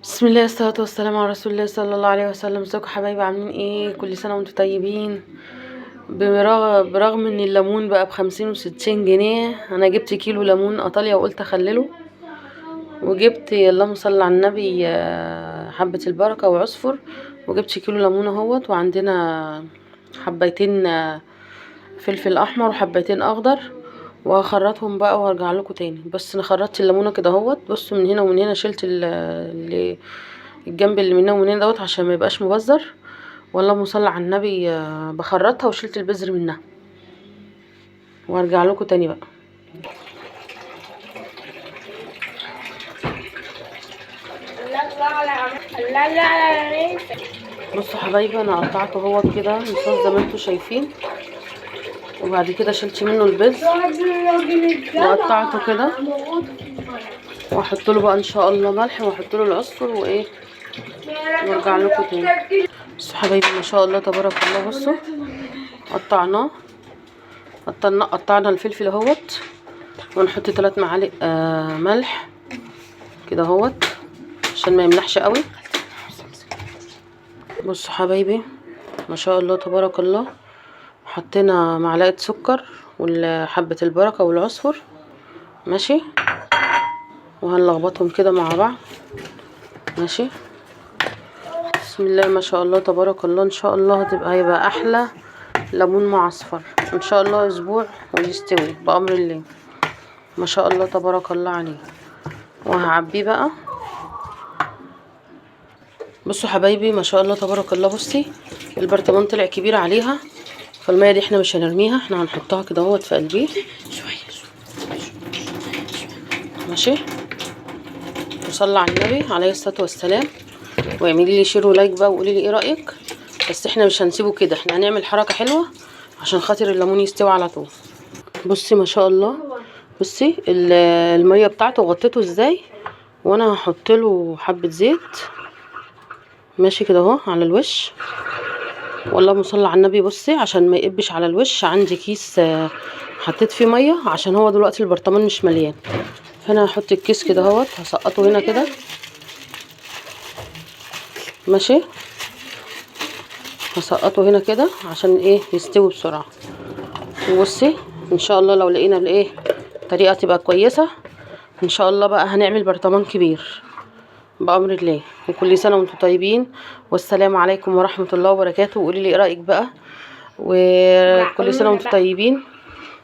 بسم الله والصلاة والسلام على رسول الله صلى الله عليه وسلم. ازيكم حبايبي، عاملين ايه؟ كل سنة وانتم طيبين. برغم ان الليمون بقى ب50 و60 جنيه، انا جبت كيلو ليمون ايطاليا وقلت اخلله، وجبت اللهم صل على النبي حبة البركة وعصفر، وجبت كيلو ليمون اهوت، وعندنا حبيتين فلفل احمر وحبيتين اخضر، وهخرطهم بقى وهرجع لكم تاني. بس انا خرطت الليمونه كده اهوت، بصوا من هنا ومن هنا، شلت الجنب اللي من هنا ومن هنا دوت عشان ما يبقاش مبذر، واللهم صل على النبي. بخرطها وشلت البذر منها، وهرجع لكم تاني بقى. بصوا حبايبي، انا قطعته اهوت كده نصاص زي ما انتم شايفين، وبعد كده شلت منه البذر وقطعته كده، واحط له بقى ان شاء الله ملح، واحط له العصفر وايه، وارجع لكم تاني. بصوا حبايبي ما شاء الله تبارك الله، بصوا قطعنا الفلفل اهوت، ونحط 3 معالق ملح كده اهوت عشان ما يملحش قوي. بصوا حبايبي ما شاء الله تبارك الله، حطينا معلقه سكر وحبه البركه والعصفر، ماشي، وهنلخبطهم كده مع بعض، ماشي. بسم الله ما شاء الله تبارك الله، ان شاء الله هيبقى احلى ليمون معصفر ان شاء الله، اسبوع ويستوي بامر الله. ما شاء الله تبارك الله عليه. وهعبيه بقى. بصوا حبايبي ما شاء الله تبارك الله، بصي البرطمان طلع كبير عليها، فالميه دي احنا مش هنرميها، احنا هنحطها كده اهوت في قلبيه شويه، ماشي. وصلى على النبي عليه الصلاه والسلام، واعملي لي شير ولايك بقى، وقولي لي ايه رايك. بس احنا مش هنسيبه كده، احنا هنعمل حركه حلوه عشان خاطر الليمون يستوي على طول. بصي ما شاء الله، بصي الميه بتاعته غطيته ازاي، وانا هحط له حبه زيت، ماشي كده اهو على الوش، واللهم صل على النبي. بصي عشان ما يقبش على الوش، عندي كيس حطيت فيه ميه عشان هو دلوقتي البرطمان مش مليان، فانا هحط الكيس كده اهوت، هسقطه هنا كده، ماشي، هسقطه هنا كده عشان ايه يستوي بسرعه. وبصي ان شاء الله لو لقينا الايه طريقه تبقى كويسه، ان شاء الله بقى هنعمل برطمان كبير بامر الله. وكل سنه وانتم طيبين، والسلام عليكم ورحمه الله وبركاته. وقولي لي ايه رايك بقى، وكل سنه وانتم طيبين،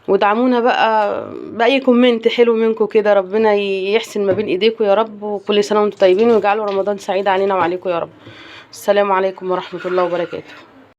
ودعمونا بقى باي كومنت حلو منكم كده، ربنا يحسن ما بين ايديكم يا رب. وكل سنه وانتم طيبين، ويجعلوا رمضان سعيد علينا وعليكم يا رب. السلام عليكم ورحمه الله وبركاته.